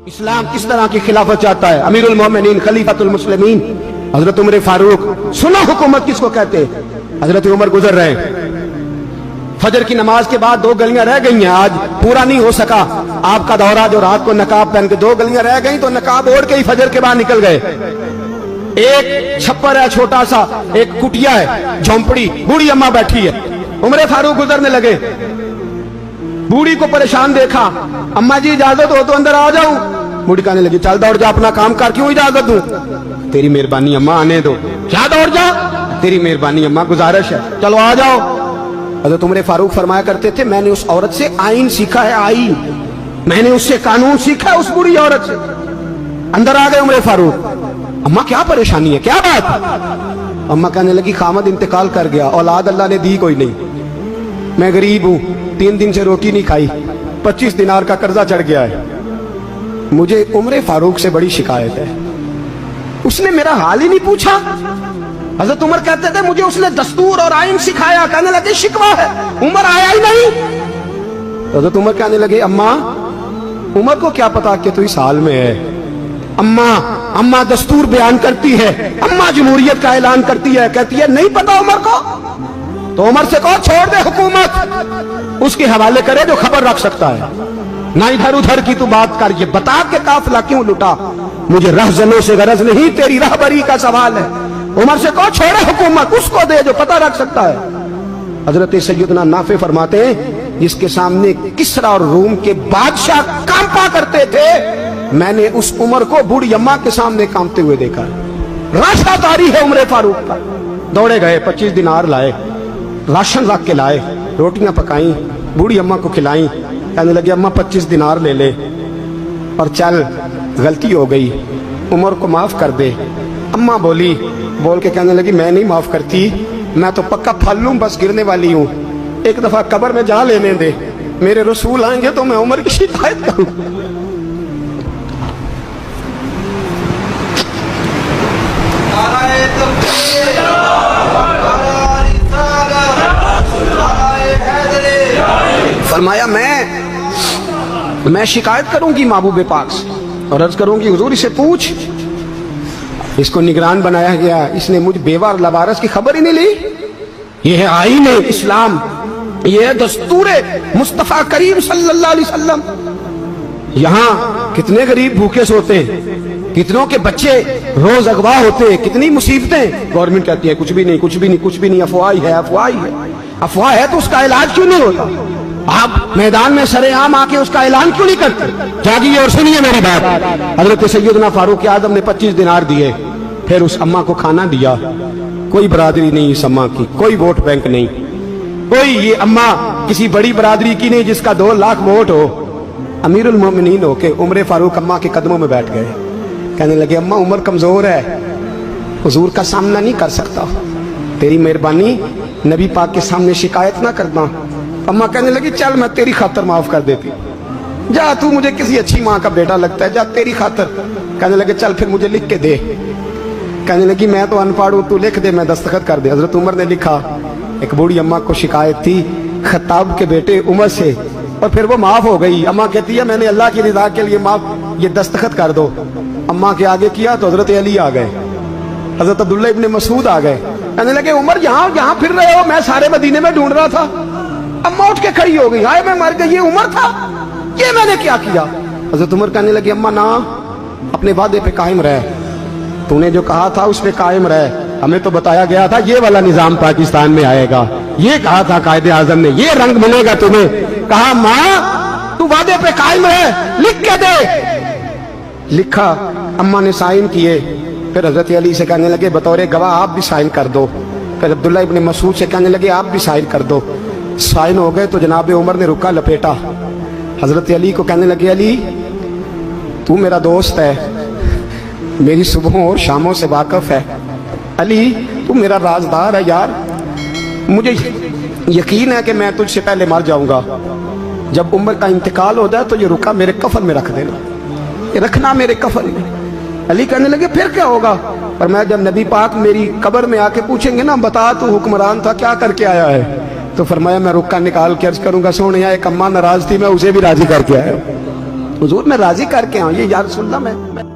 اسلام کس طرح کی خلافت چاہتا ہے؟ امیر المومنین خلیفۃ المسلمین حضرت عمر فاروق. سنا حکومت کس کو کہتے ہیں؟ حضرت عمر گزر رہے ہیں، فجر کی نماز کے بعد 2 گلیاں رہ گئی ہیں، آج پورا نہیں ہو سکا آپ کا دورہ، جو رات کو نقاب پہن کے 2 گلیاں رہ گئیں تو نقاب اوڑھ کے ہی فجر کے بعد نکل گئے. ایک چھپر ہے چھوٹا سا، ایک کٹیا ہے جھونپڑی، بوڑھی اماں بیٹھی ہے. عمر فاروق گزرنے لگے، بوڑھی کو پریشان دیکھا، اماں جی اجازت ہو تو اندر آ جاؤں؟ بوڑھی کہنے لگی چل دوڑ جا، اپنا کام کر، کیوں اجازت دوں؟ تیری مہربانی اماں آنے دو. کیا دوڑ جا؟ تیری مہربانی اماں گزارش ہے، چلو آ جاؤ. حضرت عمر فاروق فرمایا کرتے تھے میں نے اس عورت سے آئین سیکھا ہے، آئین، میں نے اس سے قانون سیکھا ہے، اس بوڑھی عورت سے. اندر آ گئے عمر فاروق. اماں کیا پریشانی ہے، کیا بات؟ اماں کہنے لگی خامد انتقال کر گیا، اولاد اللہ نے دی کوئی نہیں، میں غریب ہوں، 3 دن سے روٹی نہیں کھائی، 25 دینار کا قرضہ چڑھ گیا ہے، مجھے عمر فاروق سے بڑی شکایت ہے، اس نے میرا حال ہی نہیں پوچھا. حضرت عمر کہتے تھے مجھے اس نے دستور اور آئین سکھایا. کہنے لگے شکوہ ہے، عمر آیا ہی نہیں. حضرت عمر کہنے لگے اماں، عمر کو کیا پتا کہ تو اس حال میں ہے. اماں دستور بیان کرتی ہے، اماں جمہوریت کا اعلان کرتی ہے، کہتی ہے نہیں پتا عمر کو. تو عمر سے کہو چھوڑ دے حکومت، اس کے حوالے کرے جو خبر رکھ سکتا ہے، نہ ادھر ادھر کی تو بات کر. یہ بتا کہ قافلہ کیوں لٹا، مجھے رہزنوں سے غرض نہیں، تیری رہبری کا سوال ہے. عمر سے کہو چھوڑے حکومت، اس کو دے جو پتہ رکھ سکتا ہے. حضرت سیدنا نافع فرماتے ہیں جس کے سامنے کسرا اور روم کے بادشاہ کانپا کرتے تھے، میں نے اس عمر کو بوڑھی اماں کے سامنے کانپتے ہوئے دیکھا. راشا طاری ہے عمر فاروق کا. دوڑے گئے، 25 دینار لائے، راشن رکھ کے لائے، روٹیاں پکائیں، بوڑھی اماں کو کھلائیں. کہنے لگے اماں 25 دینار لے لے اور چل، غلطی ہو گئی، عمر کو معاف کر دے. اماں بول کے کہنے لگی میں نہیں معاف کرتی، میں تو پکا پھل لوں، بس گرنے والی ہوں، ایک دفعہ قبر میں جا لینے دے، میرے رسول آئیں گے تو میں عمر کی شکایت کروں. فرمایا میں شکایت کروں گی محبوب پاک سے اور عرض کروں گی حضور اسے پوچھ. اس کو نگران بنایا گیا، اس نے مجھ بیوہ اور لوارث کی خبر ہی نہیں لی. یہ ہے آئین اسلام، یہ ہے دستور مصطفیٰ کریم صلی اللہ علیہ وسلم. یہاں کتنے غریب بھوکے سوتے ہیں، کتنوں کے بچے روز اغوا ہوتے ہیں، کتنی مصیبتیں. گورنمنٹ کہتی ہے کچھ بھی نہیں، افواہ ہے. افواہ ہے تو اس کا علاج کیوں نہیں ہوتا؟ آپ میدان میں سرے عام آ کے اس کا اعلان کیوں نہیں کرتے؟ جاگیے اور سنیے میری بات. حضرت سیدنا فاروق اعظم نے 25 دینار دیے، پھر اس اماں کو کھانا دیا. کوئی برادری نہیں اس اماں کی، کوئی ووٹ بینک نہیں، کوئی یہ اماں کسی بڑی برادری کی نہیں جس کا 2 لاکھ ووٹ ہو. امیر المومنین ہو کے عمر فاروق اماں کے قدموں میں بیٹھ گئے. کہنے لگے اماں عمر کمزور ہے، حضور کا سامنا نہیں کر سکتا، تیری مہربانی نبی پاک کے سامنے شکایت نہ کرنا. اماں کہنے لگی چل میں تیری خاطر معاف کر دیتی، جا تو مجھے کسی اچھی ماں کا بیٹا لگتا ہے، جا تیری خاطر. کہنے لگے چل پھر مجھے لکھ کے دے. کہنے لگی میں تو ان پڑھ ہوں، تو لکھ دے میں دستخط کر دے. حضرت عمر نے لکھا. ایک بوڑھی اماں کو شکایت تھی خطاب کے بیٹے عمر سے، اور پھر وہ معاف ہو گئی. اماں کہتی ہے میں نے اللہ کی رضا کے لیے معاف، یہ دستخط کر دو. اماں کے آگے کیا تو حضرت علی آ گئے، حضرت عبداللہ ابن مسعود آ گئے. کہنے لگے عمر یہاں پھر رہے ہو، میں سارے مدینے میں ڈھونڈ رہا تھا. اماں اٹھ کے کھڑی ہو گئی، ہائے میں مر گئی، یہ عمر تھا، یہ میں نے کیا کیا؟ حضرت عمر کہنے لگے اماں نہ، اپنے وعدے پہ قائم رہ، تو نے جو کہا تھا اس پہ قائم رہ. ہمیں تو بتایا گیا تھا یہ والا نظام پاکستان میں آئے گا، یہ کہا تھا قائد اعظم نے، یہ رنگ ملے گا تمہیں. کہا ماں تو وعدے پہ قائم رہ، لکھ کے دے. لکھا، اماں نے سائن کیے. پھر حضرت علی سے کہنے لگے بطور گواہ آپ بھی سائن کر دو. پھر عبداللہ ابن مسعود سے کہنے لگے آپ بھی سائن کر دو. سائن ہو گئے تو جناب عمر نے رکا لپیٹا. حضرت علی کو کہنے لگے علی تو میرا دوست ہے، میری صبحوں اور شاموں سے واقف ہے، علی تو میرا رازدار ہے یار، مجھے یقین ہے کہ میں تجھ سے پہلے مر جاؤں گا. جب عمر کا انتقال ہو جائے تو یہ رکا میرے کفن میں رکھ دینا، یہ رکھنا میرے کفن میں. علی کہنے لگے پھر کیا ہوگا؟ اور میں جب نبی پاک میری قبر میں آ کے پوچھیں گے نا بتا تو حکمران تھا کیا کر کے آیا ہے، تو فرمایا میں رکا نکال کے عرض کروں گا سونے ایک اماں ناراض تھی میں اسے بھی راضی کر کے آیا. حضور میں راضی کر کے آؤں یہ یا رسول اللہ میں